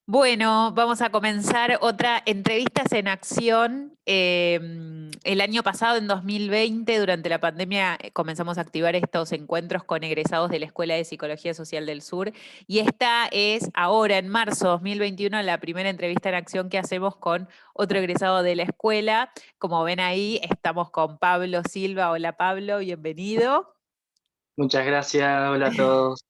Bueno, vamos a comenzar otra Entrevistas en Acción. El año pasado, en 2020, durante la pandemia, comenzamos a activar estos encuentros con egresados de la Escuela de Psicología Social del Sur. Y esta es ahora, en marzo de 2021, la primera entrevista en acción que hacemos con otro egresado de la escuela. Como ven ahí, estamos con Pablo Silva. Hola Pablo, bienvenido. Muchas gracias, hola a todos.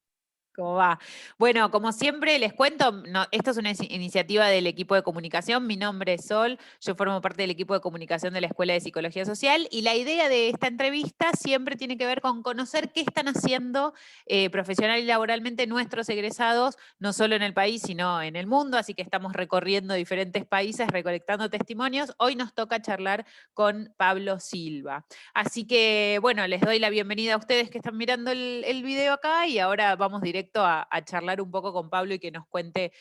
¿Cómo va? Bueno, como siempre les cuento, esto es una iniciativa del equipo de comunicación. Mi nombre es Sol, yo formo parte del equipo de comunicación de la Escuela de Psicología Social y la idea de esta entrevista siempre tiene que ver con conocer qué están haciendo profesional y laboralmente nuestros egresados, no solo en el país, sino en el mundo. Así que estamos recorriendo diferentes países, recolectando testimonios. Hoy nos toca charlar con Pablo Silva. Así que, bueno, les doy la bienvenida a ustedes que están mirando el video acá y ahora vamos directo a charlar un poco con Pablo y que nos cuente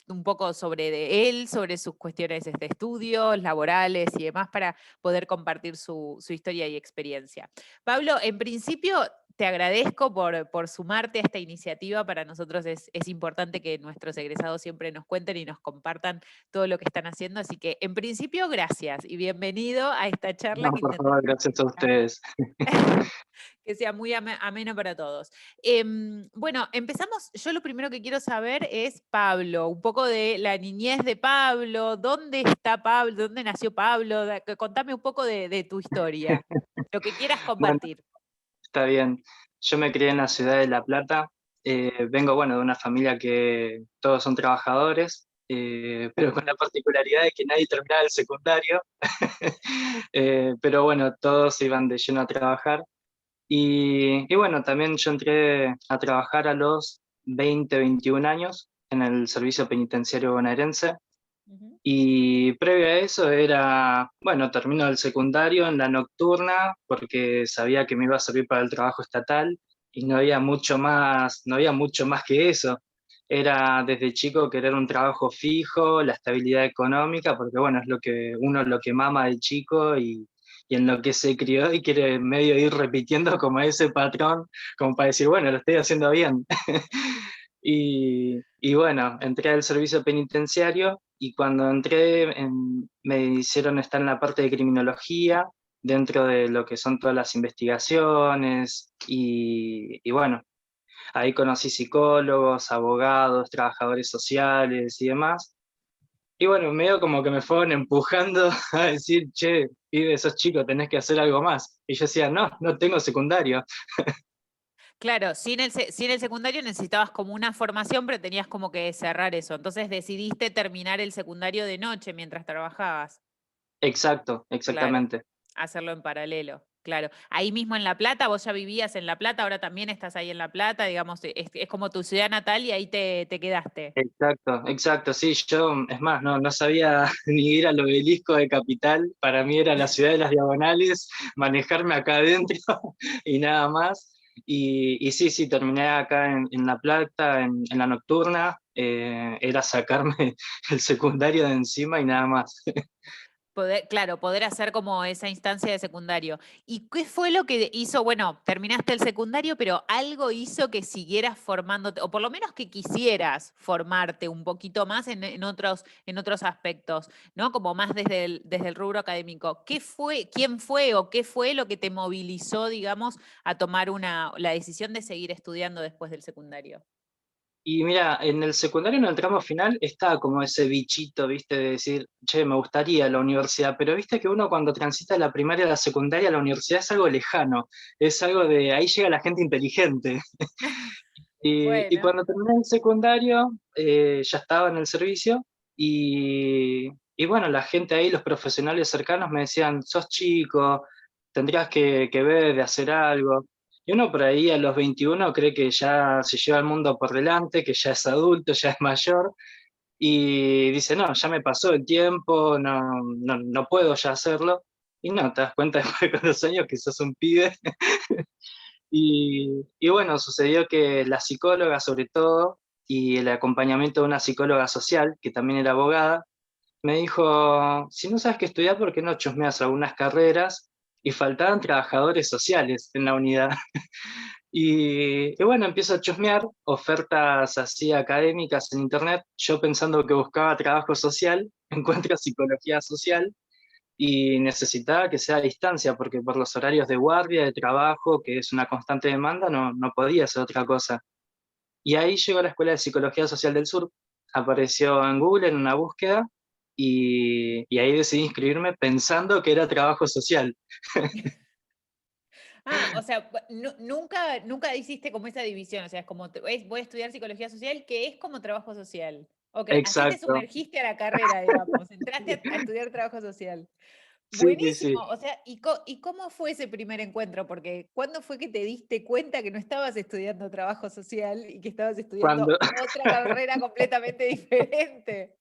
un poco sobre de él, sobre sus cuestiones de estudios, laborales y demás para poder compartir su historia y experiencia. Pablo, en principio te agradezco por sumarte a esta iniciativa. Para nosotros es importante que nuestros egresados siempre nos cuenten y nos compartan todo lo que están haciendo. Así que, en principio, gracias y bienvenido a esta charla No, que por favor, intentamos gracias a ustedes. que sea muy ameno para todos. Bueno, empezamos. Yo lo primero que quiero saber es Pablo, un poco de la niñez de Pablo, dónde está Pablo, dónde nació Pablo. Contame un poco de tu historia, lo que quieras Bueno, compartir. está bien. Yo me crié en la ciudad de La Plata. Vengo, bueno, de una familia que todos son trabajadores, pero con la particularidad de que nadie terminaba el secundario. Pero bueno, todos se iban de lleno a trabajar. Y bueno, también yo entré a trabajar a los 20, 21 años en el servicio penitenciario bonaerense. Ujú. Y previo a eso era, bueno, termino el secundario en la nocturna porque sabía que me iba a servir para el trabajo estatal y no había mucho más, no había mucho más que eso. Era desde chico querer un trabajo fijo, la estabilidad económica, porque bueno, es lo que uno lo que mama de chico y en lo que se crió y quiere medio ir repitiendo como ese patrón, como para decir, bueno, lo estoy haciendo bien. Y bueno, entré al servicio penitenciario y cuando entré me hicieron estar en la parte de criminología, dentro de lo que son todas las investigaciones y bueno, ahí conocí psicólogos, abogados, trabajadores sociales y demás. Y bueno, medio como que me fueron empujando a decir, che, pibe, sos chico, tenés que hacer algo más. Y yo decía, no, no tengo secundario. Claro, sin el secundario necesitabas como una formación, pero tenías como que cerrar eso. Entonces decidiste terminar el secundario de noche mientras trabajabas. Exacto, Claro, exactamente. hacerlo en paralelo, claro. Ahí mismo en La Plata, vos ya vivías en La Plata, ahora también estás ahí en La Plata, digamos, es como tu ciudad natal y ahí te quedaste. Exacto, exacto, sí, yo, es más, no sabía ni ir al obelisco de Capital, para mí era la ciudad de las diagonales, manejarme acá adentro y nada más. Y sí, sí, terminé acá en La Plata, en la nocturna, era sacarme el secundario de encima y nada más. Claro, poder hacer como esa instancia de secundario. ¿Y qué fue lo que hizo? Bueno, terminaste el secundario, pero algo hizo que siguieras formándote, o por lo menos que quisieras formarte un poquito más en otros aspectos, ¿no? Como más desde el rubro académico. ¿Qué fue, quién fue o qué fue lo que te movilizó, digamos, a tomar la decisión de seguir estudiando después del secundario? Y mira, en el secundario, en el tramo final, estaba como ese bichito, viste, de decir, che, me gustaría la universidad, pero viste que uno cuando transita la primaria a la secundaria, la universidad es algo lejano, es algo de, ahí llega la gente inteligente. Y Bueno. cuando terminé el secundario, ya estaba en el servicio y bueno, la gente ahí, los profesionales cercanos me decían, sos chico, tendrías que ver de hacer algo. Y uno por ahí a los 21 cree que ya se lleva el mundo por delante, que ya es adulto, ya es mayor, y dice, no, ya me pasó el tiempo, no puedo ya hacerlo. Y no, te das cuenta después con los años que sos un pibe. Y bueno, sucedió que la psicóloga sobre todo, y el acompañamiento de una psicóloga social, que también era abogada, me dijo, si no sabes qué estudiar, ¿por qué no chusmeas algunas carreras? Y faltaban trabajadores sociales en la unidad. Y bueno, empiezo a chusmear ofertas así académicas en internet, yo pensando que buscaba trabajo social, encuentro psicología social y necesitaba que sea a distancia, porque por los horarios de guardia, de trabajo, que es una constante demanda, no podía hacer otra cosa. Y ahí llegó a la Escuela de Psicología Social del Sur, apareció en Google en una búsqueda y ahí decidí inscribirme pensando que era trabajo social. Ah, o sea, nunca hiciste como esa división, o sea, es como, voy a estudiar psicología social, que es como trabajo social. Ok, así te Exacto. sumergiste a la carrera, digamos, entraste a estudiar trabajo social. Sí, sí, Buenísimo, sí. o sea, ¿y cómo fue ese primer encuentro? Porque ¿cuándo fue que te diste cuenta que no estabas estudiando trabajo social y que estabas Cuando, estudiando otra carrera completamente diferente?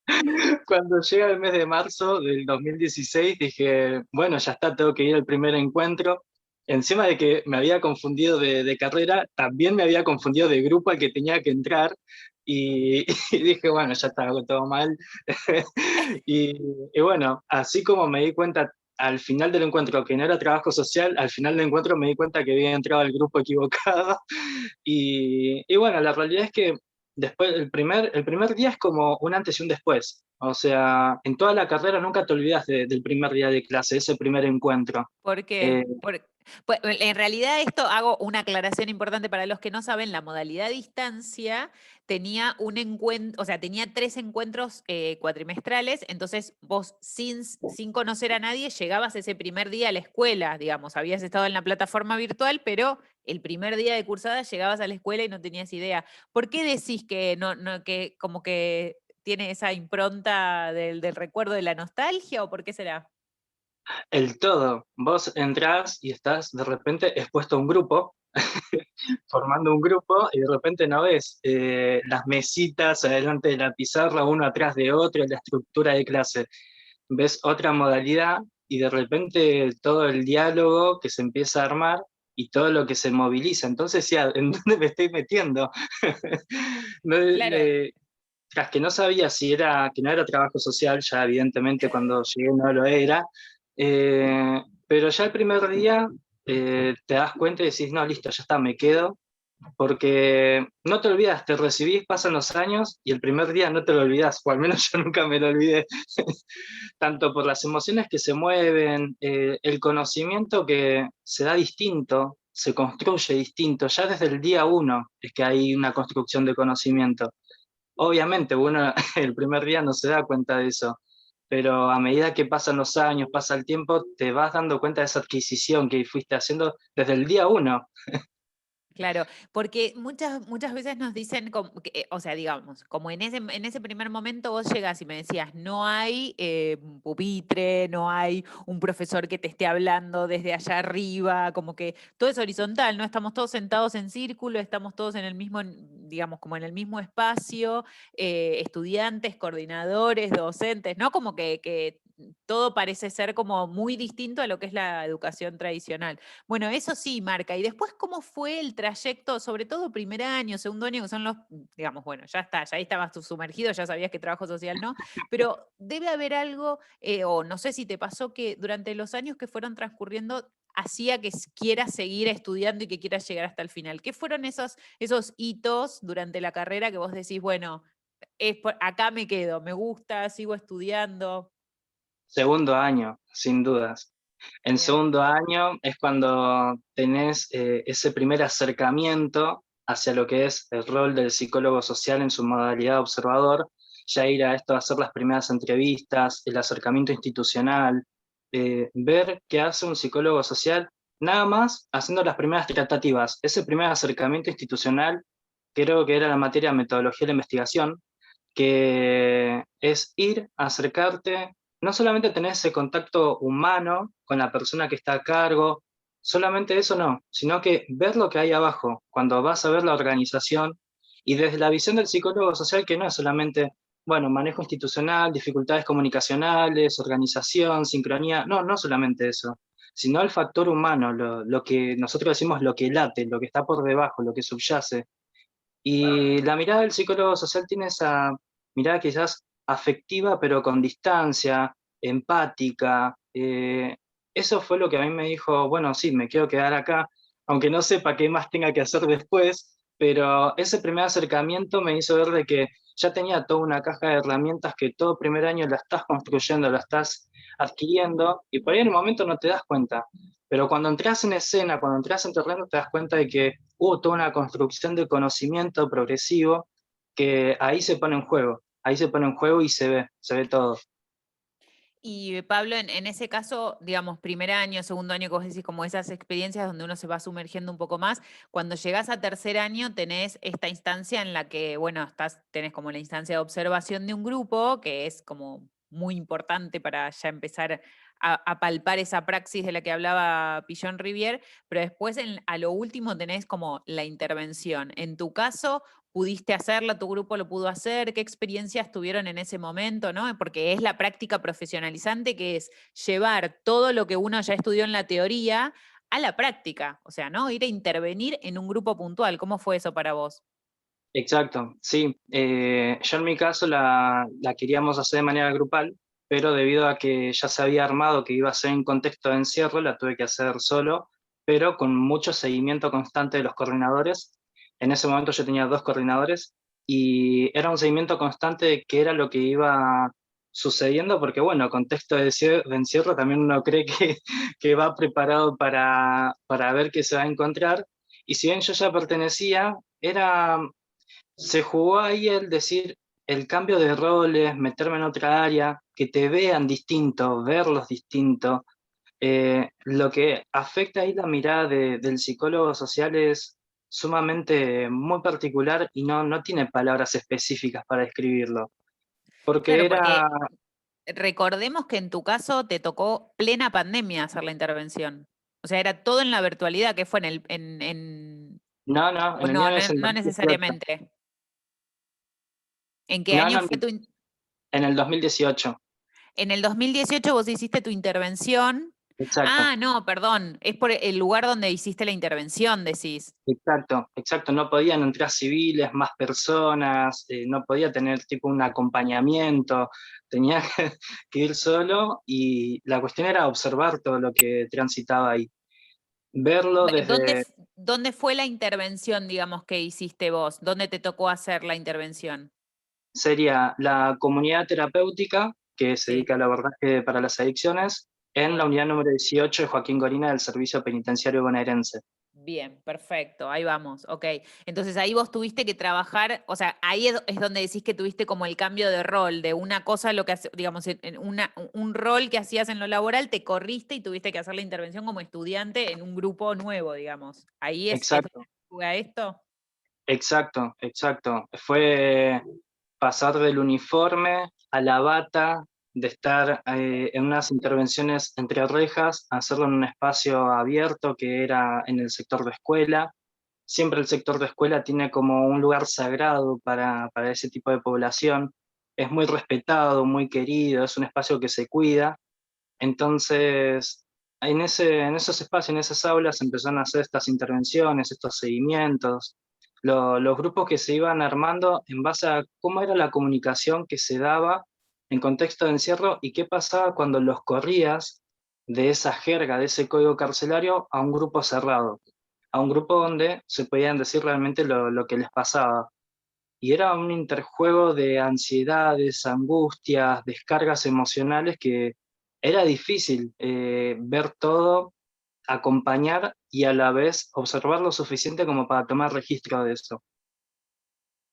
cuando llega el mes de marzo del 2016 dije, bueno, ya está, tengo que ir al primer encuentro. Encima de que me había confundido de carrera, también me había confundido de grupo al que tenía que entrar y, y dije, bueno, ya está, hago todo mal. Y, y bueno, así como me di cuenta al final del encuentro que no era trabajo social, al final del encuentro me di cuenta que había entrado al grupo equivocado. Y bueno, la realidad es que después, el primer día es como un antes y un después. O sea, en toda la carrera nunca te olvidas del primer día de clase, ese primer encuentro. ¿Por Eh, qué? Pues, en realidad esto hago una aclaración importante para los que no saben, la modalidad distancia tenía un encuentro, o sea, tenía 3 encuentros cuatrimestrales, entonces vos sin conocer a nadie llegabas ese primer día a la escuela, digamos, habías estado en la plataforma virtual, pero el primer día de cursada llegabas a la escuela y no tenías idea. ¿Por qué decís que que como que tiene esa impronta del recuerdo de la nostalgia o por qué será? el todo, vos entrás y estás de repente expuesto a un grupo, formando un grupo, y de repente no ves las mesitas adelante de la pizarra, uno atrás de otro, la estructura de clase. Ves otra modalidad y de repente todo el diálogo que se empieza a armar y todo lo que se moviliza. Entonces, ya, ¿en dónde me estoy metiendo? No, Claro. tras que no sabía si era, que no era trabajo social, ya evidentemente cuando llegué no lo era, pero ya el primer día te das cuenta y decís, no, listo, ya está, me quedo, porque no te olvidas, te recibís, pasan los años y el primer día no te lo olvidas, o al menos yo nunca me lo olvidé, tanto por las emociones que se mueven, el conocimiento que se da distinto, se construye distinto, ya desde el día uno es que hay una construcción de conocimiento. Obviamente uno el primer día no se da cuenta de eso, pero a medida que pasan los años, pasa el tiempo, te vas dando cuenta de esa adquisición que fuiste haciendo desde el día uno. Claro, porque muchas veces nos dicen, o sea, digamos, como en ese primer momento vos llegás y me decías, no hay un pupitre, no hay un profesor que te esté hablando desde allá arriba, como que todo es horizontal, ¿no? Estamos todos sentados en círculo, estamos todos en el mismo, digamos, como en el mismo espacio, estudiantes, coordinadores, docentes, ¿no? Como que todo parece ser como muy distinto a lo que es la educación tradicional. Bueno, eso sí marca. Y después, ¿cómo fue el trayecto, sobre todo primer año, segundo año, que son los, digamos, bueno, ya está, ya ahí estabas tú sumergido, ya sabías que trabajo social no, pero debe haber algo, o no sé si te pasó que durante los años que fueron transcurriendo hacía que quieras seguir estudiando y que quieras llegar hasta el final. ¿Qué fueron esos hitos durante la carrera que vos decís, bueno, acá me quedo, me gusta, sigo estudiando? Segundo año, sin dudas. En Bien. segundo año es cuando tenés ese primer acercamiento hacia lo que es el rol del psicólogo social en su modalidad observador, ya ir a esto, a hacer las primeras entrevistas, el acercamiento institucional, ver qué hace un psicólogo social, nada más haciendo las primeras tratativas. Ese primer acercamiento institucional creo que era la materia de metodología de la investigación, que es ir, acercarte, no solamente tener ese contacto humano con la persona que está a cargo, solamente eso no, sino que ver lo que hay abajo, cuando vas a ver la organización y desde la visión del psicólogo social, que no es solamente, bueno, manejo institucional, dificultades comunicacionales, organización, sincronía, no solamente eso, sino el factor humano, lo que nosotros decimos lo que late, lo que está por debajo, lo que subyace. Y la mirada del psicólogo social tiene esa mirada quizás afectiva, pero con distancia, empática. Eso fue lo que a mí me dijo, bueno, sí, me quiero quedar acá. aunque no sepa qué más tenga que hacer después, pero ese primer acercamiento me hizo ver de que ya tenía toda una caja de herramientas que todo primer año la estás construyendo, la estás adquiriendo, y por ahí en el momento no te das cuenta. Pero cuando entras en escena, cuando entras en terreno, te das cuenta de que hubo toda una construcción de conocimiento progresivo que ahí se pone en juego, ahí se pone en juego y se ve todo. Y Pablo, en ese caso, digamos, primer año, segundo año, que vos decís, como esas experiencias donde uno se va sumergiendo un poco más, cuando llegás a tercer año tenés esta instancia en la que, bueno, tenés como la instancia de observación de un grupo, que es como muy importante para ya empezar a palpar esa praxis de la que hablaba Pillon Rivière, pero después a lo último tenés como la intervención. En tu caso, ¿pudiste hacerla? ¿Tu grupo lo pudo hacer? ¿Qué experiencias tuvieron en ese momento? ¿No? Porque es la práctica profesionalizante, que es llevar todo lo que uno ya estudió en la teoría a la práctica, o sea, ¿no? Ir a intervenir en un grupo puntual. ¿Cómo fue eso para vos? Exacto, sí. Yo en mi caso la queríamos hacer de manera grupal, pero debido a que ya se había armado que iba a ser en contexto de encierro, la tuve que hacer solo, pero con mucho seguimiento constante de los coordinadores. En ese momento yo tenía dos coordinadores y era un seguimiento constante de qué era lo que iba sucediendo, porque bueno, contexto de encierro también uno cree que, que va preparado para ver qué se va a encontrar. Y si bien yo ya pertenecía, era se jugó ahí el decir el cambio de roles, meterme en otra área, que te vean distinto, verlos distinto. Lo que afecta ahí la mirada del psicólogo social es sumamente muy particular y no tiene palabras específicas para describirlo. Porque Claro, era, porque recordemos que en tu caso te tocó plena pandemia hacer la intervención. O sea, era todo en la virtualidad, que fue no, o en el mío no, es no, el no 2018. necesariamente. ¿En qué No, año no, fue en el 2018, En el 2018 vos hiciste tu intervención. exacto. Ah, no, perdón, es por el lugar donde hiciste la intervención, decís. Exacto, exacto. No podían entrar civiles, más personas, no podía tener tipo un acompañamiento, tenía que ir solo y la cuestión era observar todo lo que transitaba ahí, verlo ¿Dónde, desde, dónde fue la intervención, digamos, que hiciste vos? ¿Dónde te tocó hacer la intervención? sería la comunidad terapéutica que se Sí. dedica al abordaje para las adicciones en la Bien. unidad número 18 de Joaquín Gorina del Servicio Penitenciario Bonaerense. Bien, perfecto, ahí vamos, ok. Entonces ahí vos tuviste que trabajar, o sea, ahí es donde decís que tuviste como el cambio de rol, de una cosa, lo que digamos, en un rol que hacías en lo laboral, te corriste y tuviste que hacer la intervención como estudiante en un grupo nuevo, digamos. Ahí es donde Exacto. juega esto. Exacto, exacto. Fue pasar del uniforme a la bata, de estar en unas intervenciones entre rejas, a hacerlo en un espacio abierto que era en el sector de escuela. Siempre el sector de escuela tiene como un lugar sagrado para ese tipo de población. Es muy respetado, muy querido, es un espacio que se cuida. Entonces, en esos espacios, en esas aulas, empezaron a hacer estas intervenciones, estos seguimientos, los grupos que se iban armando en base a cómo era la comunicación que se daba en contexto de encierro y qué pasaba cuando los corrías de esa jerga, de ese código carcelario, a un grupo cerrado, a un grupo donde se podían decir realmente lo que les pasaba. Y era un interjuego de ansiedades, angustias, descargas emocionales que era difícil ver todo, acompañar y a la vez observar lo suficiente como para tomar registro de eso.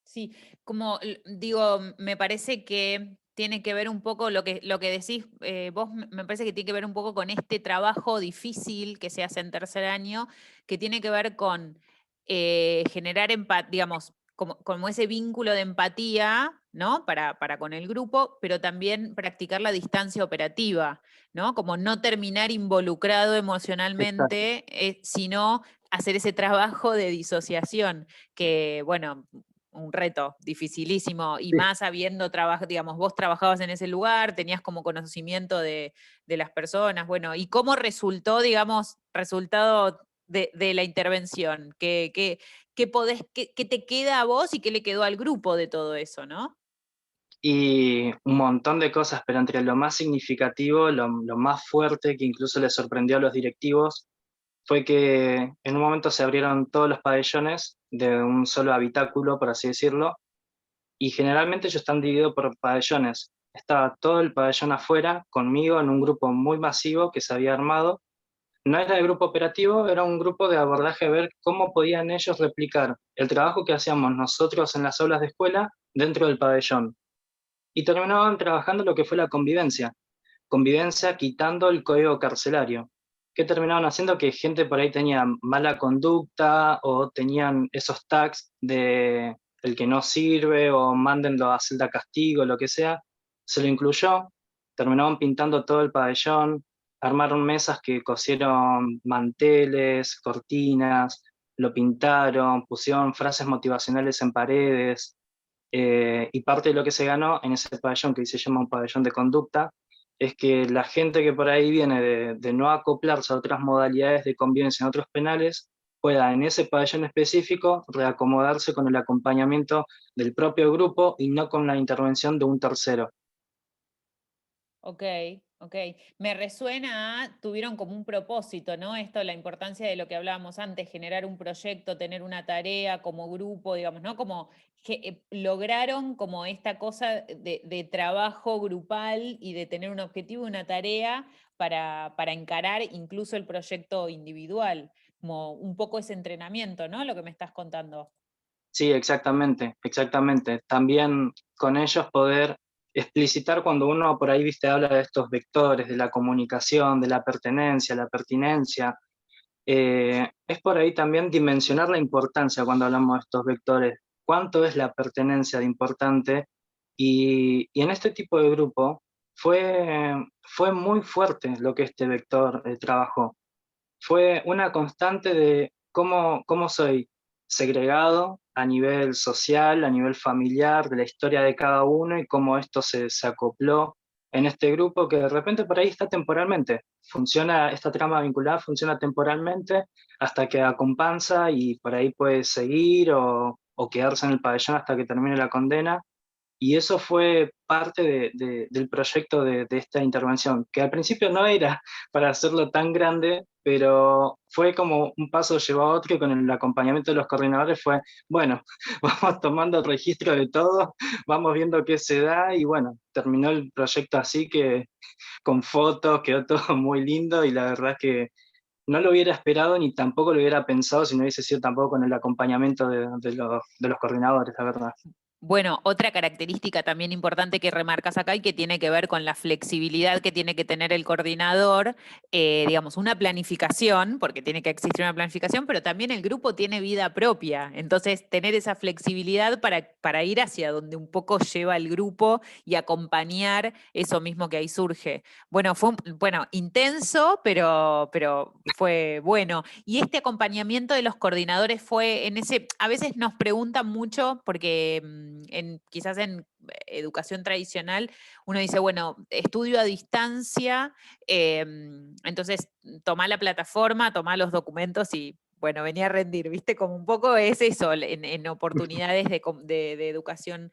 Sí, como digo, me parece que tiene que ver un poco lo que decís vos, me parece que tiene que ver un poco con este trabajo difícil que se hace en tercer año, que tiene que ver con generar digamos, como ese vínculo de empatía, ¿no? Para con el grupo, pero también practicar la distancia operativa, ¿no? Como no terminar involucrado Exacto. emocionalmente, sino hacer ese trabajo de disociación que, bueno, un reto dificilísimo y Sí. más habiendo trabajado, digamos, vos trabajabas en ese lugar, tenías como conocimiento de las personas, bueno, ¿y cómo resultó, digamos, resultado de la intervención? ¿Qué te queda a vos y qué le quedó al grupo de todo eso, no? Y un montón de cosas, pero entre lo más significativo, lo más fuerte que incluso le sorprendió a los directivos, fue que en un momento se abrieron todos los pabellones de un solo habitáculo, por así decirlo, y generalmente ellos están divididos por pabellones. Estaba todo el pabellón afuera conmigo en un grupo muy masivo que se había armado. No era el grupo operativo, era un grupo de abordaje a ver cómo podían ellos replicar el trabajo que hacíamos nosotros en las aulas de escuela dentro del pabellón. Y terminaban trabajando lo que fue la convivencia. Convivencia quitando el código carcelario. Que terminaban haciendo que gente por ahí tenía mala conducta o tenían esos tags de el que no sirve o mándenlo a celda castigo, lo que sea, se lo incluyó, terminaban pintando todo el pabellón, armaron mesas que cosieron manteles, cortinas, lo pintaron, pusieron frases motivacionales en paredes, y parte de lo que se ganó en ese pabellón, que se llama un pabellón de conducta, es que la gente que por ahí viene de no acoplarse a otras modalidades de convivencia en otros penales, pueda en ese pabellón específico reacomodarse con el acompañamiento del propio grupo y no con la intervención de un tercero. Ok, ok. Me resuena, tuvieron como un propósito, ¿no? Esto, la importancia de lo que hablábamos antes, generar un proyecto, tener una tarea como grupo, digamos, ¿no? Como que lograron como esta cosa de trabajo grupal y de tener un objetivo, una tarea para encarar incluso el proyecto individual, como un poco ese entrenamiento, ¿no? Lo que me estás contando. Sí, exactamente, exactamente. También con ellos poder explicitar cuando uno por ahí, viste, habla de estos vectores, de la comunicación, de la pertenencia, la pertinencia. Es por ahí también dimensionar la importancia cuando hablamos de estos vectores. ¿Cuánto es la pertenencia de importante? Y en este tipo de grupo fue muy fuerte lo que este vector trabajó. Fue una constante de cómo soy segregado a nivel social, a nivel familiar, de la historia de cada uno y cómo esto se acopló en este grupo que de repente por ahí está temporalmente. Funciona, esta trama vincular funciona temporalmente hasta que acompansa y por ahí puede seguir o quedarse en el pabellón hasta que termine la condena. Y eso fue parte del proyecto de esta intervención, que al principio no era para hacerlo tan grande, pero fue como un paso llevó a otro y con el acompañamiento de los coordinadores fue, bueno, vamos tomando el registro de todo, vamos viendo qué se da y bueno, terminó el proyecto así que con fotos, quedó todo muy lindo y la verdad es que no lo hubiera esperado ni tampoco lo hubiera pensado si no hubiese sido tampoco con el acompañamiento de los coordinadores, la verdad. Bueno, otra característica también importante que remarcas acá y que tiene que ver con la flexibilidad que tiene que tener el coordinador, digamos, una planificación, porque tiene que existir una planificación, pero también el grupo tiene vida propia. Entonces, tener esa flexibilidad para ir hacia donde un poco lleva el grupo y acompañar eso mismo que ahí surge. Bueno, bueno, intenso, pero fue bueno. Y este acompañamiento de los coordinadores fue en ese, a veces nos preguntan mucho, porque quizás en educación tradicional uno dice, bueno, estudio a distancia, entonces toma la plataforma, toma los documentos y bueno, venía a rendir, ¿viste? Como un poco es eso en oportunidades de educación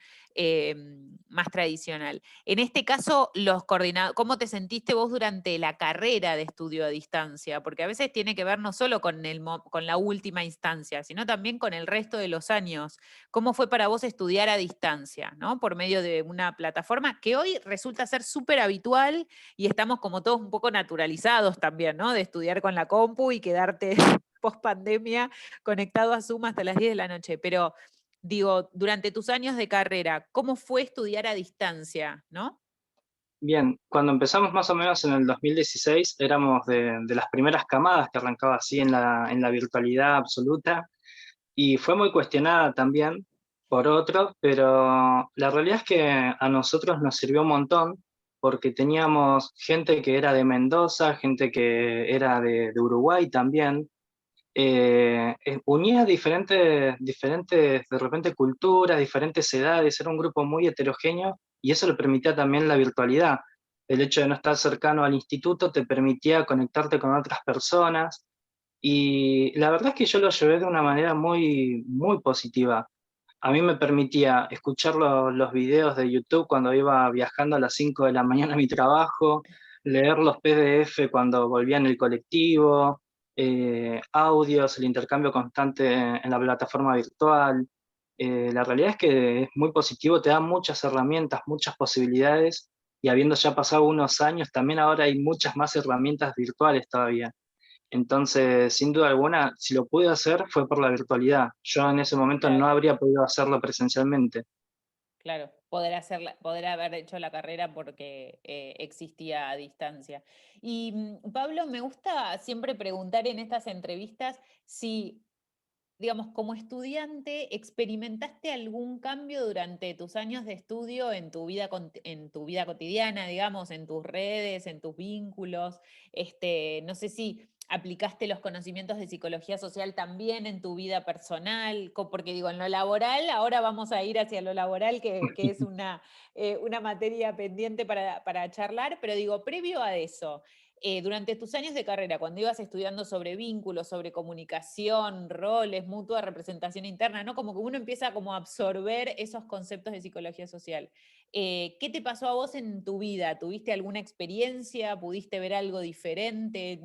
más tradicional. En este caso, los coordinadores, ¿cómo te sentiste vos durante la carrera de estudio a distancia? Porque a veces tiene que ver no solo con la última instancia, sino también con el resto de los años. ¿Cómo fue para vos estudiar a distancia, ¿no? Por medio de una plataforma que hoy resulta ser súper habitual y estamos como todos un poco naturalizados también, ¿no? De estudiar con la compu y quedarte post pandemia conectado a Zoom hasta las 10 de la noche. Pero digo, durante tus años de carrera, ¿cómo fue estudiar a distancia, no? Bien, cuando empezamos más o menos en el 2016, éramos de las primeras camadas que arrancaba así en la virtualidad absoluta y fue muy cuestionada también por otros, pero la realidad es que a nosotros nos sirvió un montón porque teníamos gente que era de Mendoza, gente que era de Uruguay también, unía diferentes de repente culturas, diferentes edades, era un grupo muy heterogéneo y eso le permitía también la virtualidad. El hecho de no estar cercano al instituto te permitía conectarte con otras personas y la verdad es que yo lo llevé de una manera muy, muy positiva. A mí me permitía escuchar los videos de YouTube cuando iba viajando a las 5 de la mañana a mi trabajo, leer los PDF cuando volvía en el colectivo, audios, el intercambio constante en la plataforma virtual. La realidad es que es muy positivo, te da muchas herramientas, muchas posibilidades, y habiendo ya pasado unos años, también ahora hay muchas más herramientas virtuales todavía. Entonces, sin duda alguna, si lo pude hacer fue por la virtualidad. Yo en ese momento no Claro. habría podido hacerlo presencialmente. Claro, poder haber hecho la carrera porque existía a distancia. Y Pablo, me gusta siempre preguntar en estas entrevistas si, digamos, como estudiante, ¿experimentaste algún cambio durante tus años de estudio en tu vida, en tu vida cotidiana, digamos, en tus redes, en tus vínculos? No sé si aplicaste los conocimientos de psicología social también en tu vida personal, porque digo, en lo laboral, ahora vamos a ir hacia lo laboral, que es una materia pendiente para charlar, pero digo, previo a eso, durante tus años de carrera, cuando ibas estudiando sobre vínculos, sobre comunicación, roles, mutua representación interna, ¿no? Como que uno empieza como a absorber esos conceptos de psicología social. ¿Qué te pasó a vos en tu vida? ¿Tuviste alguna experiencia? ¿Pudiste ver algo diferente?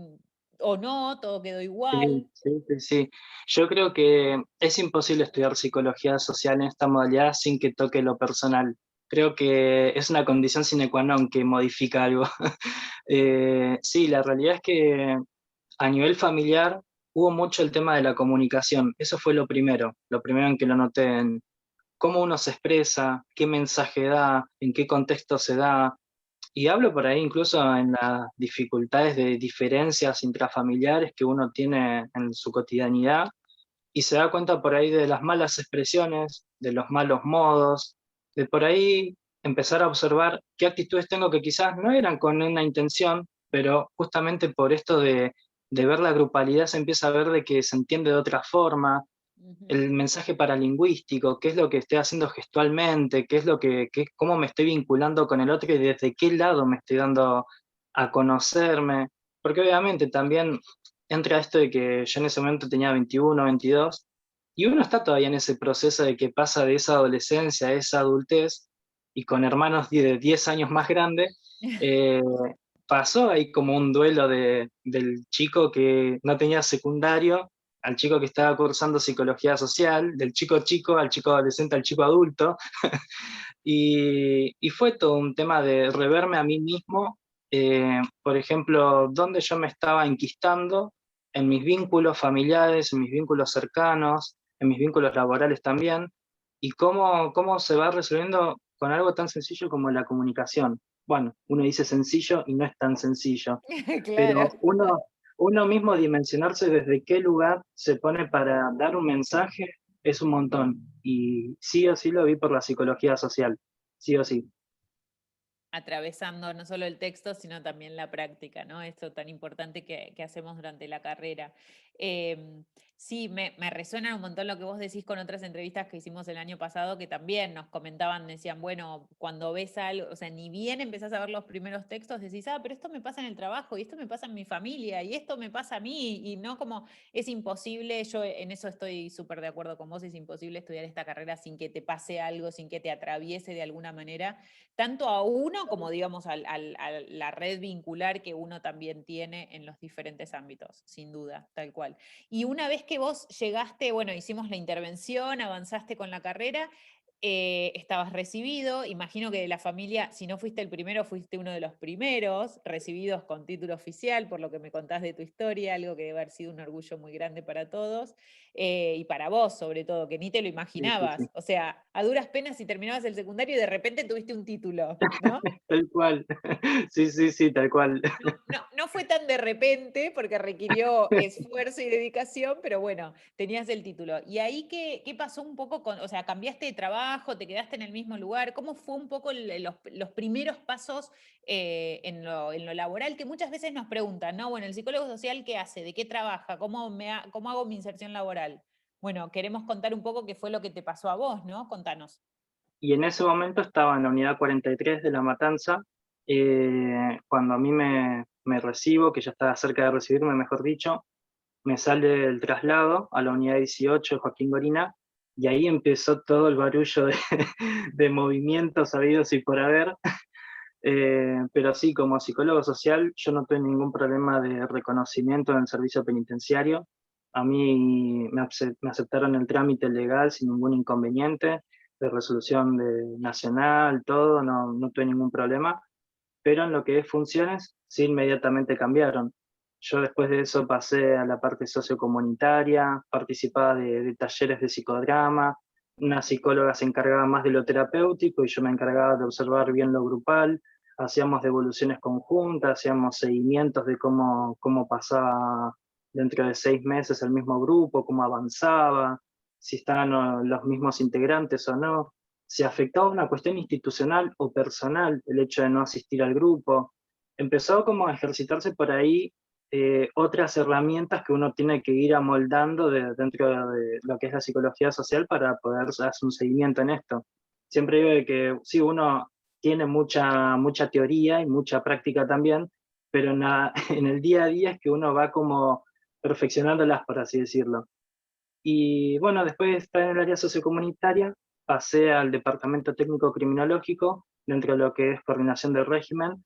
¿O no? ¿Todo quedó igual? Sí, sí, sí, sí. Yo creo que es imposible estudiar psicología social en esta modalidad sin que toque lo personal. Creo que es una condición sine qua non que modifica algo. Sí, la realidad es que a nivel familiar hubo mucho el tema de la comunicación. Eso fue lo primero en que lo noté, en cómo uno se expresa, qué mensaje da, en qué contexto se da. Y hablo por ahí incluso en las dificultades de diferencias intrafamiliares que uno tiene en su cotidianidad, y se da cuenta por ahí de las malas expresiones, de los malos modos, de por ahí empezar a observar qué actitudes tengo que quizás no eran con una intención, pero justamente por esto de ver la grupalidad se empieza a ver de que se entiende de otra forma, Ujú. el mensaje paralingüístico, qué es lo que estoy haciendo gestualmente, qué es lo cómo me estoy vinculando con el otro y desde qué lado me estoy dando a conocerme. Porque obviamente también entra esto de que yo en ese momento tenía 21, 22, y uno está todavía en ese proceso de que pasa de esa adolescencia a esa adultez, y con hermanos de 10 años más grandes, eh, pasó ahí como un duelo del chico que no tenía secundario al chico que estaba cursando psicología social, del chico chico al chico adolescente al chico adulto, y fue todo un tema de reverme a mí mismo, por ejemplo, dónde yo me estaba enquistando en mis vínculos familiares, en mis vínculos cercanos, en mis vínculos laborales también, y cómo se va resolviendo con algo tan sencillo como la comunicación. Bueno, uno dice sencillo y no es tan sencillo, Claro. pero uno mismo dimensionarse desde qué lugar se pone para dar un mensaje es un montón. Y sí o sí lo vi por la psicología social, sí o sí. Atravesando no solo el texto, sino también la práctica, ¿no? Esto tan importante que hacemos durante la carrera. Sí, me resuena un montón lo que vos decís con otras entrevistas que hicimos el año pasado, que también nos comentaban, decían, bueno, cuando ves algo, o sea, ni bien empezás a ver los primeros textos, decís, pero esto me pasa en el trabajo, y esto me pasa en mi familia, y esto me pasa a mí, y no como es imposible, yo en eso estoy súper de acuerdo con vos, es imposible estudiar esta carrera sin que te pase algo, sin que te atraviese de alguna manera tanto a uno como, digamos, a la red vincular que uno también tiene en los diferentes ámbitos, sin duda, tal cual. Y una vez que vos llegaste, bueno, hicimos la intervención, avanzaste con la carrera, estabas recibido, imagino que de la familia, si no fuiste el primero, fuiste uno de los primeros recibidos con título oficial, por lo que me contás de tu historia, algo que debe haber sido un orgullo muy grande para todos. Y para vos sobre todo, que ni te lo Sí, sí, sí. imaginabas. O sea, a duras penas si terminabas el secundario y de repente tuviste un título, ¿no? Tal cual. Sí, sí, sí, tal cual. No fue tan de repente porque requirió esfuerzo y dedicación, pero bueno, tenías el título. ¿Y ahí qué pasó un poco con, o sea, cambiaste de trabajo, te quedaste en el mismo lugar? ¿Cómo fue un poco los primeros pasos en lo laboral? Que muchas veces nos preguntan, ¿no? Bueno, el psicólogo social, ¿qué hace? ¿De qué trabaja? ¿Cómo hago mi inserción laboral? Bueno, queremos contar un poco qué fue lo que te pasó a vos, ¿no? Contanos. Y en ese momento estaba en la unidad 43 de La Matanza, cuando a mí me recibo, que ya estaba cerca de recibirme, mejor dicho, me sale el traslado a la unidad 18 de Joaquín Gorina, y ahí empezó todo el barullo de, de movimientos habidos y por haber. Pero sí, como psicólogo social, yo no tuve ningún problema de reconocimiento en el servicio penitenciario. A mí me aceptaron el trámite legal sin ningún inconveniente, de resolución nacional, todo, no tuve ningún problema. Pero en lo que es funciones, sí inmediatamente cambiaron. Yo después de eso pasé a la parte sociocomunitaria, participaba de talleres de psicodrama, una psicóloga se encargaba más de lo terapéutico y yo me encargaba de observar bien lo grupal, hacíamos devoluciones conjuntas, hacíamos seguimientos de cómo pasaba dentro de 6 meses el mismo grupo, cómo avanzaba, si estaban los mismos integrantes o no, si afectaba una cuestión institucional o personal el hecho de no asistir al grupo. Empezó como a ejercitarse por ahí otras herramientas que uno tiene que ir amoldando dentro de lo que es la psicología social para poder hacer un seguimiento en esto. Siempre digo de que sí, uno tiene mucha teoría y mucha práctica también, pero en el día a día es que uno va como perfeccionándolas, por así decirlo. Y bueno, después de estar en el área sociocomunitaria, pasé al departamento técnico criminológico, dentro de lo que es coordinación del régimen.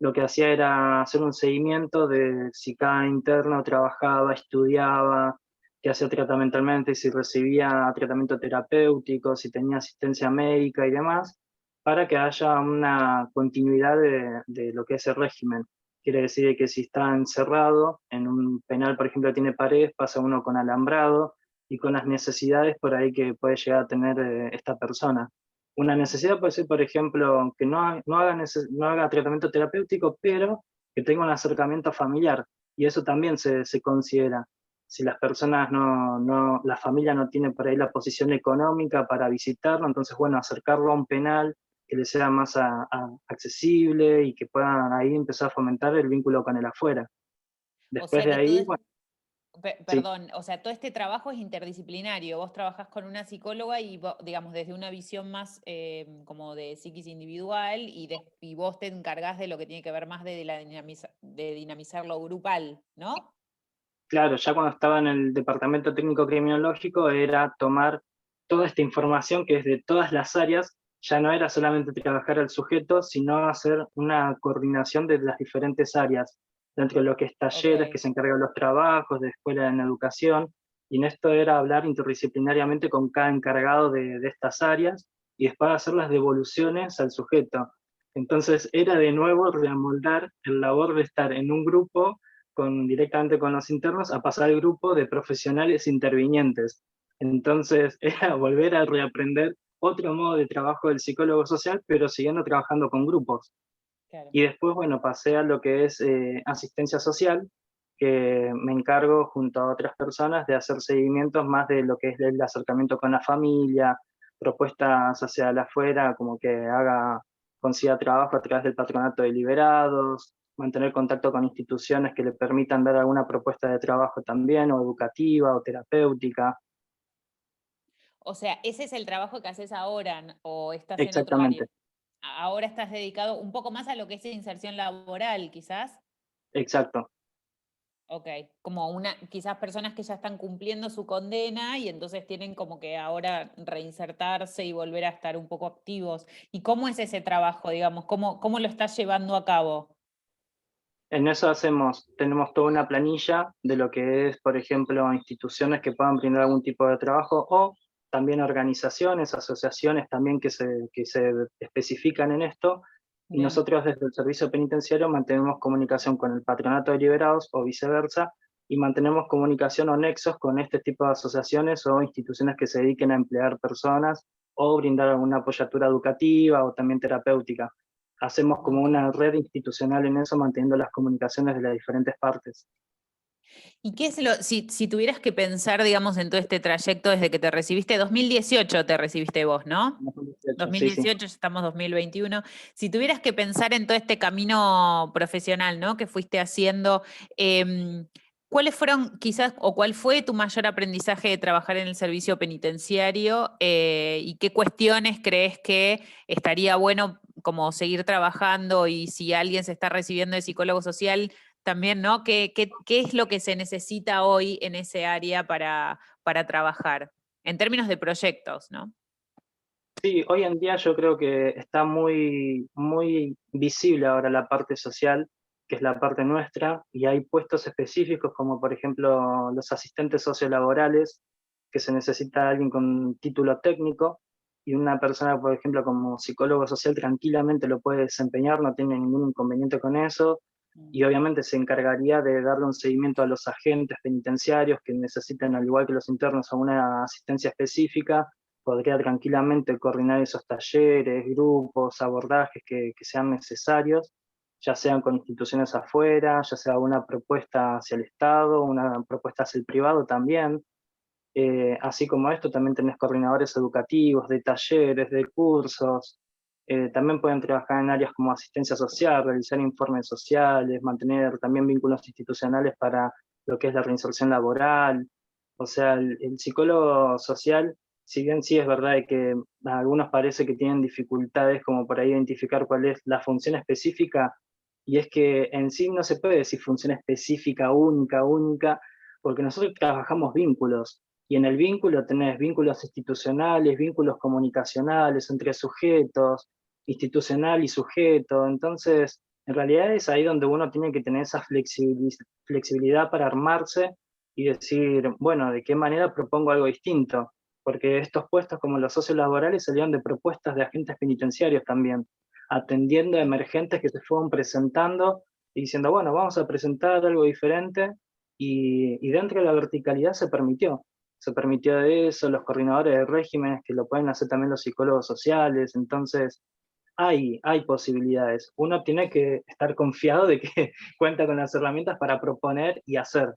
Lo que hacía era hacer un seguimiento de si cada interno trabajaba, estudiaba, qué hacía tratamentalmente, si recibía tratamiento terapéutico, si tenía asistencia médica y demás, para que haya una continuidad de lo que es el régimen. Quiere decir que si está encerrado en un penal, por ejemplo, tiene pared, pasa uno con alambrado, y con las necesidades por ahí que puede llegar a tener esta persona. Una necesidad puede ser, por ejemplo, que no haga tratamiento terapéutico, pero que tenga un acercamiento familiar, y eso también se considera. Si las personas la familia no tiene por ahí la posición económica para visitarlo, entonces, bueno, acercarlo a un penal que le sea más accesible y que puedan ahí empezar a fomentar el vínculo con el afuera. O Después sea de que todo, ahí, bueno, sí. perdón, o sea, todo este trabajo es interdisciplinario. Vos trabajás con una psicóloga y, digamos, desde una visión más como de psiquis individual y vos te encargás de lo que tiene que ver más de dinamizar lo grupal, ¿no? Claro, ya cuando estaba en el departamento técnico criminológico era tomar toda esta información que es de todas las áreas, ya no era solamente trabajar al sujeto, sino hacer una coordinación de las diferentes áreas, dentro de lo que es Ok. talleres, que se encargan de los trabajos, de escuela en educación, y en esto era hablar interdisciplinariamente con cada encargado de estas áreas y después hacer las devoluciones al sujeto. Entonces era de nuevo reamoldar el labor de estar en un grupo directamente con los internos a pasar al grupo de profesionales intervinientes. Entonces era volver a reaprender otro modo de trabajo del psicólogo social, pero siguiendo trabajando con grupos. Claro. Y después, bueno, pasé a lo que es asistencia social, que me encargo junto a otras personas de hacer seguimientos más de lo que es el acercamiento con la familia, propuestas hacia la afuera, como que consiga trabajo a través del patronato de liberados, mantener contacto con instituciones que le permitan dar alguna propuesta de trabajo también, o educativa o terapéutica. O sea, ese es el trabajo que haces ahora, ¿o estás en otro área? Exactamente, Ahora estás dedicado un poco más a lo que es inserción laboral, quizás. exacto. Ok, como quizás personas que ya están cumpliendo su condena y entonces tienen como que ahora reinsertarse y volver a estar un poco activos. ¿Y cómo es ese trabajo, digamos? ¿Cómo lo estás llevando a cabo? En eso tenemos toda una planilla de lo que es, por ejemplo, instituciones que puedan brindar algún tipo de trabajo o también organizaciones, asociaciones también que se especifican en esto. Y Bien. nosotros desde el servicio penitenciario mantenemos comunicación con el patronato de liberados o viceversa, y mantenemos comunicación o nexos con este tipo de asociaciones o instituciones que se dediquen a emplear personas o brindar alguna apoyatura educativa o también terapéutica. Hacemos como Ok. una red institucional en eso, manteniendo las comunicaciones de las diferentes partes. ¿Y qué es si tuvieras que pensar, digamos, en todo este trayecto desde que te recibiste, 2018 te recibiste vos, ¿no? 2018, sí, sí. 2018, ya estamos 2021. Si tuvieras que pensar en todo este camino profesional, ¿no? Que fuiste haciendo, ¿cuáles fueron quizás o cuál fue tu mayor aprendizaje de trabajar en el servicio penitenciario y qué cuestiones crees que estaría bueno como seguir trabajando y si alguien se está recibiendo de psicólogo social, también, ¿no? ¿Qué es lo que se necesita hoy en ese área para trabajar? En términos de proyectos, ¿no? Sí, hoy en día yo creo que está muy, muy visible ahora la parte social, que es la parte nuestra, y hay puestos específicos como por ejemplo los asistentes sociolaborales, que se necesita alguien con título técnico, y una persona, por ejemplo, como psicólogo social tranquilamente lo puede desempeñar, no tiene ningún inconveniente con eso, y obviamente se encargaría de darle un seguimiento a los agentes penitenciarios que necesitan, al igual que los internos, a una asistencia específica. Podría tranquilamente coordinar esos talleres, grupos, abordajes que sean necesarios, ya sean con instituciones afuera, ya sea una propuesta hacia el Estado, una propuesta hacia el privado también. Así como esto, también tenés coordinadores educativos, de talleres, de cursos. También pueden trabajar en áreas como asistencia social, realizar informes sociales, mantener también vínculos institucionales para lo que es la reinserción laboral. O sea, el psicólogo social, si bien sí es verdad de que a algunos parece que tienen dificultades como para identificar cuál es la función específica, y es que en sí no se puede decir función específica, única, única, porque nosotros trabajamos vínculos. Y en el vínculo tenés vínculos institucionales, vínculos comunicacionales entre sujetos, institucional y sujeto. Entonces, en realidad es ahí donde uno tiene que tener esa flexibilidad para armarse y decir, bueno, ¿de qué manera propongo algo distinto? Porque estos puestos como los socios laborales salieron de propuestas de agentes penitenciarios también, atendiendo a emergentes que se fueron presentando y diciendo, bueno, vamos a presentar algo diferente, y dentro de la verticalidad se permitió. Se permitió eso, los coordinadores de regímenes, que lo pueden hacer también los psicólogos sociales. Entonces, hay posibilidades. Uno tiene que estar confiado de que cuenta con las herramientas para proponer y hacer.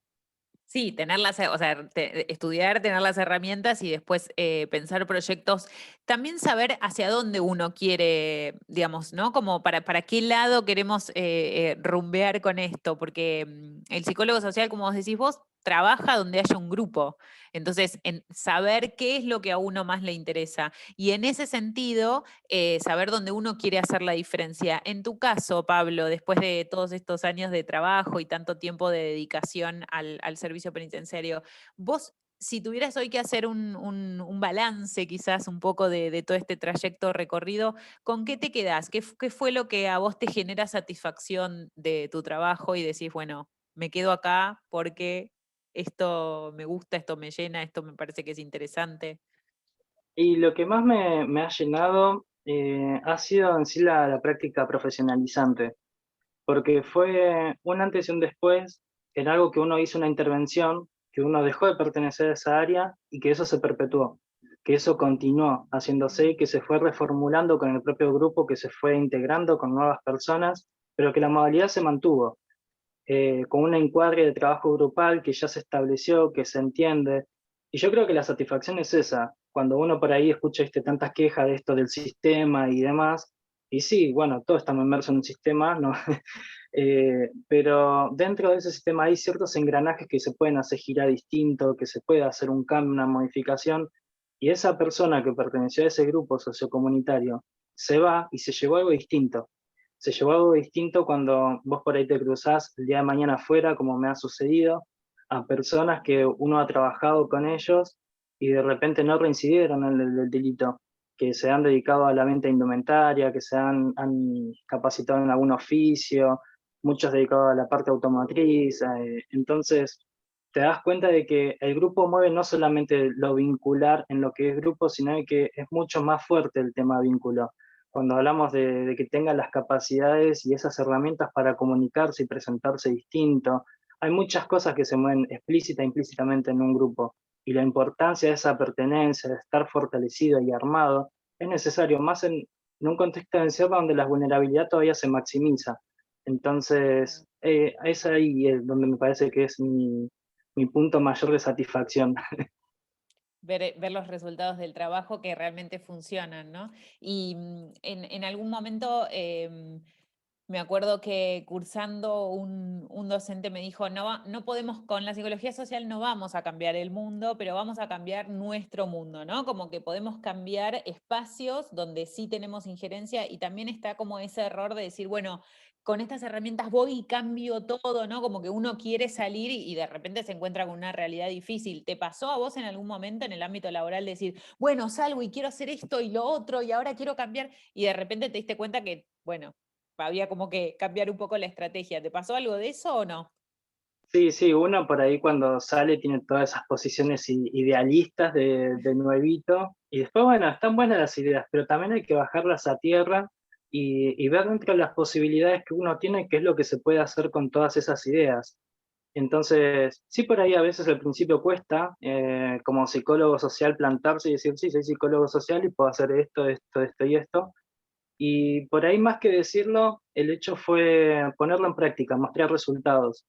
Sí, tenerlas, o sea, estudiar, tener las herramientas y después pensar proyectos. También saber hacia dónde uno quiere, digamos, ¿no? Como para qué lado queremos rumbear con esto, porque el psicólogo social, como vos decís vos, trabaja donde haya un grupo. Entonces, en saber qué es lo que a uno más le interesa. Y en ese sentido, saber dónde uno quiere hacer la diferencia. En tu caso, Pablo, después de todos estos años de trabajo y tanto tiempo de dedicación al servicio penitenciario, vos, si tuvieras hoy que hacer un balance quizás un poco de todo este trayecto recorrido, ¿con qué te quedás? ¿Qué fue lo que a vos te genera satisfacción de tu trabajo y decís, bueno, me quedo acá porque esto me gusta, esto me llena, esto me parece que es interesante? Y lo que más me ha llenado ha sido en sí la práctica profesionalizante, porque fue un antes y un después en algo que uno hizo una intervención, que uno dejó de pertenecer a esa área y que eso se perpetuó, que eso continuó haciéndose y que se fue reformulando con el propio grupo, que se fue integrando con nuevas personas, pero que la modalidad se mantuvo, con un encuadre de trabajo grupal que ya se estableció, que se entiende. Y yo creo que la satisfacción es esa, cuando uno por ahí escucha tantas quejas de esto del sistema y demás, y sí, bueno, todos estamos inmersos en un sistema, ¿no? Pero dentro de ese sistema hay ciertos engranajes que se pueden hacer girar distinto, que se puede hacer un cambio, una modificación, y esa persona que perteneció a ese grupo sociocomunitario se va y se llevó algo distinto. Se llevó algo distinto cuando vos por ahí te cruzás el día de mañana afuera, como me ha sucedido, a personas que uno ha trabajado con ellos y de repente no reincidieron en el delito, que se han dedicado a la venta de indumentaria, que han capacitado en algún oficio, muchos dedicados a la parte automotriz. Entonces, te das cuenta de que el grupo mueve no solamente lo vincular en lo que es grupo, sino de que es mucho más fuerte el tema vínculo. Cuando hablamos de que tenga las capacidades y esas herramientas para comunicarse y presentarse distinto, hay muchas cosas que se mueven explícita e implícitamente en un grupo. Y la importancia de esa pertenencia, de estar fortalecido y armado, es necesario, más en un contexto de encierro donde la vulnerabilidad todavía se maximiza. Entonces, es ahí donde me parece que es mi punto mayor de satisfacción. Ver los resultados del trabajo que realmente funcionan, ¿no? Y en algún momento Me acuerdo que cursando un docente me dijo, no, no podemos, con la psicología social no vamos a cambiar el mundo, pero vamos a cambiar nuestro mundo, ¿no? Como que podemos cambiar espacios donde sí tenemos injerencia y también está como ese error de decir, bueno, con estas herramientas voy y cambio todo, ¿no? Como que uno quiere salir y de repente se encuentra con una realidad difícil. ¿Te pasó a vos en algún momento en el ámbito laboral decir, bueno, salgo y quiero hacer esto y lo otro y ahora quiero cambiar y de repente te diste cuenta que, bueno, había como que cambiar un poco la estrategia? ¿Te pasó algo de eso o no? Sí, sí, uno por ahí cuando sale tiene todas esas posiciones idealistas de nuevito, y después, bueno, están buenas las ideas, pero también hay que bajarlas a tierra y ver dentro de las posibilidades que uno tiene qué es lo que se puede hacer con todas esas ideas. Entonces, sí, por ahí a veces al principio cuesta, como psicólogo social, plantarse y decir, sí, soy psicólogo social y puedo hacer esto, esto, esto y esto. Y por ahí más que decirlo, el hecho fue ponerlo en práctica, mostrar resultados.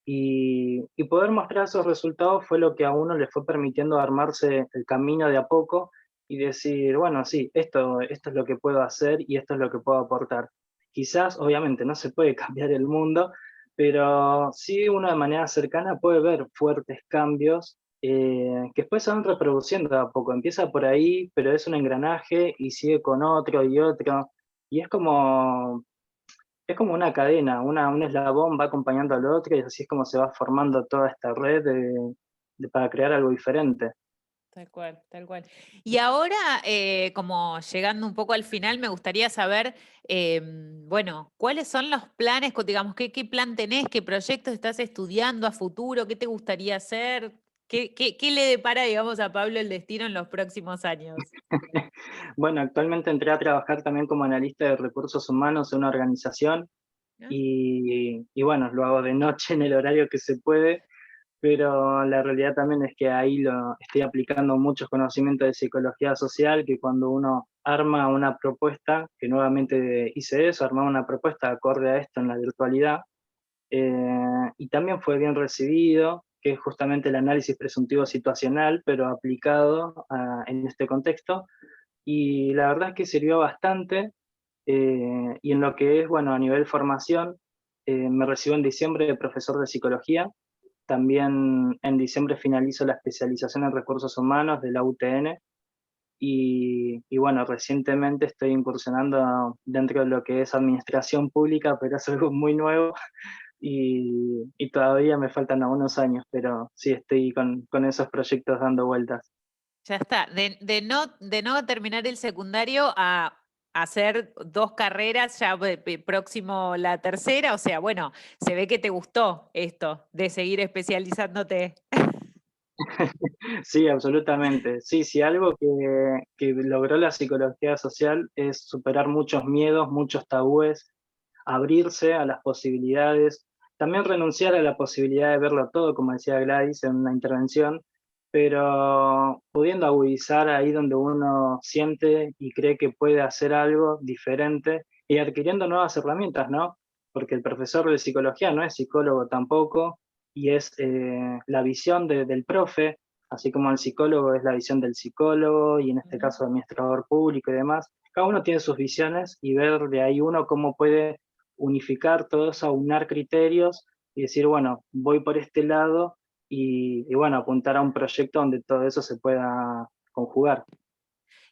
Y poder mostrar esos resultados fue lo que a uno le fue permitiendo armarse el camino de a poco y decir, bueno, sí, esto es lo que puedo hacer y esto es lo que puedo aportar. Quizás, obviamente, no se puede cambiar el mundo, pero sí uno de manera cercana puede ver fuertes cambios que después se van reproduciendo de a poco. Empieza por ahí, pero es un engranaje y sigue con otro y otro. Y es como una cadena, un eslabón va acompañando al otro y así es como se va formando toda esta red para crear algo diferente. Tal cual, tal cual. Y ahora, como llegando un poco al final, me gustaría saber, bueno, ¿cuáles son los planes, digamos, qué plan tenés, qué proyectos estás estudiando a futuro, qué te gustaría hacer, qué le depara, digamos, a Pablo el destino en los próximos años? Bueno, actualmente entré a trabajar también como analista de recursos humanos en una organización ¿No? y bueno, lo hago de noche en el horario que se puede, pero la realidad también es que ahí estoy aplicando muchos conocimientos de psicología social, que cuando uno arma una propuesta, que nuevamente hice eso, armar una propuesta acorde a esto en la virtualidad, y también fue bien recibido, que es justamente el análisis presuntivo situacional, pero aplicado en este contexto, y la verdad es que sirvió bastante, y en lo que es, bueno, a nivel formación, me recibo en diciembre de profesor de psicología. También en diciembre finalizo la especialización en recursos humanos de la UTN y bueno, recientemente estoy incursionando dentro de lo que es administración pública, pero es algo muy nuevo y todavía me faltan algunos años, pero sí estoy con esos proyectos dando vueltas. Ya está, de no terminar el secundario a hacer dos carreras, ya próximo la tercera, o sea, bueno, se ve que te gustó esto de seguir especializándote. Sí, absolutamente. Sí, sí, algo que logró la psicología social es superar muchos miedos, muchos tabúes, abrirse a las posibilidades, también renunciar a la posibilidad de verlo todo, como decía Gladys en una intervención, pero pudiendo agudizar ahí donde uno siente y cree que puede hacer algo diferente y adquiriendo nuevas herramientas, ¿no? Porque el profesor de psicología no es psicólogo tampoco y es la visión del profe, así como el psicólogo es la visión del psicólogo y en este Ujú. caso administrador público y demás. Cada uno tiene sus visiones y ver de ahí uno cómo puede unificar todo eso, aunar criterios y decir, bueno, voy por este lado y bueno, apuntar a un proyecto donde todo eso se pueda conjugar.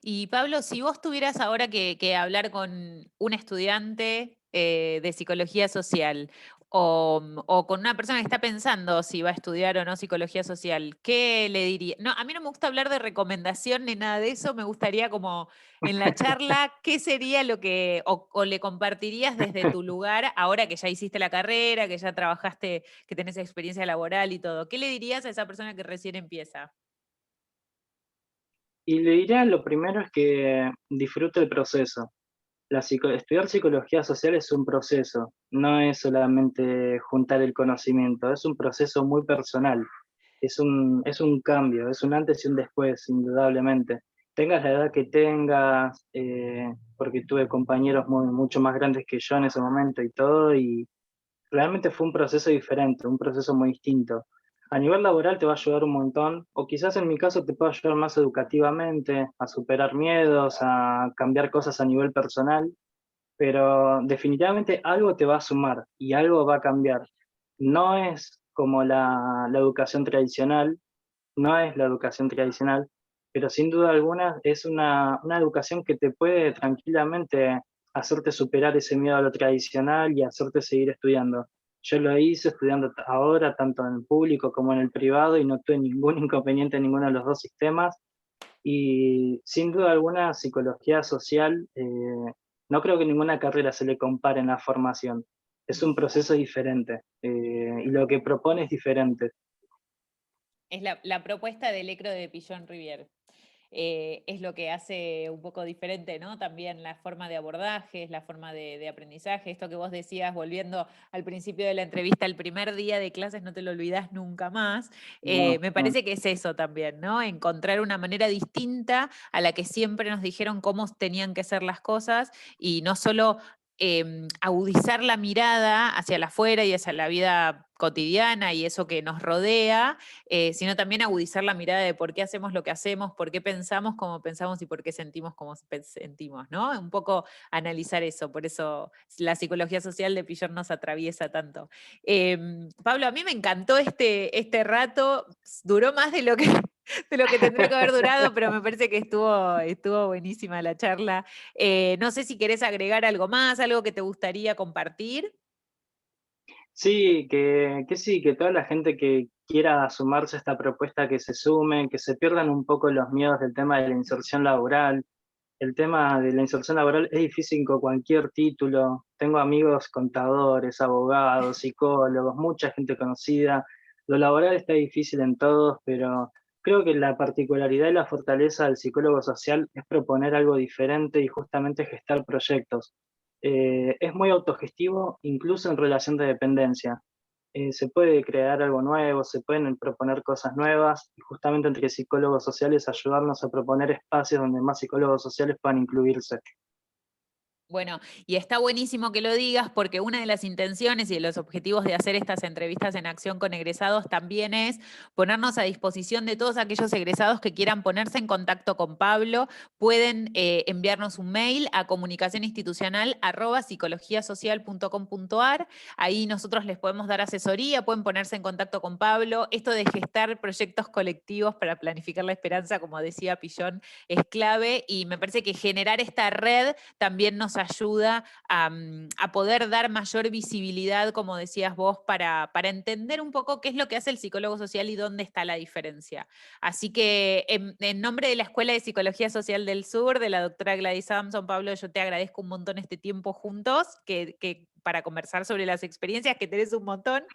Y Pablo, si vos tuvieras ahora que hablar con un estudiante de psicología social o con una persona que está pensando si va a estudiar o no psicología social, ¿qué le diría? No, a mí no me gusta hablar de recomendación ni nada de eso, me gustaría como en la charla, ¿qué sería lo que, o le compartirías desde tu lugar, ahora que ya hiciste la carrera, que ya trabajaste, que tenés experiencia laboral y todo? ¿Qué le dirías a esa persona que recién empieza? Y le diría, lo primero es que disfrute el proceso. Estudiar psicología social es un proceso, no es solamente juntar el conocimiento, es un proceso muy personal, es un cambio, es un antes y un después, indudablemente. Tengas la edad que tengas, porque tuve compañeros mucho más grandes que yo en ese momento y todo, y realmente fue un proceso diferente, un proceso muy distinto. A nivel laboral te va a ayudar un montón, o quizás en mi caso te puede ayudar más educativamente, a superar miedos, a cambiar cosas a nivel personal, pero definitivamente algo te va a sumar y algo va a cambiar. No es como la educación tradicional, no es la educación tradicional, pero sin duda alguna es una educación que te puede tranquilamente hacerte superar ese miedo a lo tradicional y hacerte seguir estudiando. Yo lo hice estudiando ahora, tanto en el público como en el privado, y no tuve ningún inconveniente en ninguno de los dos sistemas. Y sin duda alguna, psicología social, no creo que ninguna carrera se le compare en la formación. Es un proceso diferente, y lo que propone es diferente. Es la propuesta del ECRO de Pillon Rivière. Es lo que hace un poco diferente, ¿no? También la forma de abordaje, la forma de aprendizaje, esto que vos decías, volviendo al principio de la entrevista, el primer día de clases no te lo olvidás nunca más. No, Me no. parece que es eso también, ¿no? Encontrar una manera distinta a la que siempre nos dijeron cómo tenían que ser las cosas y no solo agudizar la mirada hacia el afuera y hacia la vida cotidiana y eso que nos rodea, sino también agudizar la mirada de por qué hacemos lo que hacemos, por qué pensamos como pensamos y por qué sentimos como sentimos, ¿no? Un poco analizar eso, por eso la psicología social de Pillon nos atraviesa tanto. Pablo, a mí me encantó este rato, duró más de lo que tendría que haber durado, pero me parece que estuvo buenísima la charla. No sé si querés agregar algo más, algo que te gustaría compartir. Sí, que sí, que toda la gente que quiera sumarse a esta propuesta, que se sumen, que se pierdan un poco los miedos del tema de la inserción laboral. El tema de la inserción laboral es difícil con cualquier título. Tengo amigos contadores, abogados, psicólogos, mucha gente conocida. Lo laboral está difícil en todos, pero creo que la particularidad y la fortaleza del psicólogo social es proponer algo diferente y justamente gestar proyectos. Es muy autogestivo, incluso en relación de dependencia. Se puede crear algo nuevo, se pueden proponer cosas nuevas y justamente entre psicólogos sociales ayudarnos a proponer espacios donde más psicólogos sociales puedan incluirse. Bueno, y está buenísimo que lo digas porque una de las intenciones y de los objetivos de hacer estas entrevistas en acción con egresados también es ponernos a disposición de todos aquellos egresados que quieran ponerse en contacto con Pablo. Pueden enviarnos un mail a comunicacioninstitucional@psicologiasocial.com.ar. Ahí nosotros les podemos dar asesoría, pueden ponerse en contacto con Pablo. Esto de gestar proyectos colectivos para planificar la esperanza, como decía Pillon, es clave y me parece que generar esta red también nos ayuda a poder dar mayor visibilidad, como decías vos, para entender un poco qué es lo que hace el psicólogo social y dónde está la diferencia. Así que en nombre de la Escuela de Psicología Social del Sur, de la doctora Gladys Samson, Pablo, yo te agradezco un montón este tiempo juntos, que para conversar sobre las experiencias, que tenés un montón.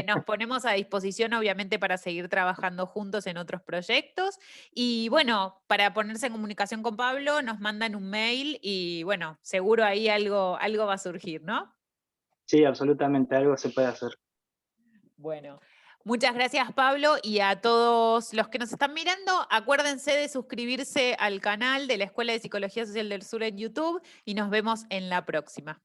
Nos ponemos a disposición, obviamente, para seguir trabajando juntos en otros proyectos. Y bueno, para ponerse en comunicación con Pablo, nos mandan un mail y bueno, seguro ahí algo va a surgir, ¿no? Sí, absolutamente, algo se puede hacer. Bueno, muchas gracias Pablo y a todos los que nos están mirando, acuérdense de suscribirse al canal de la Escuela de Psicología Social del Sur en YouTube y nos vemos en la próxima.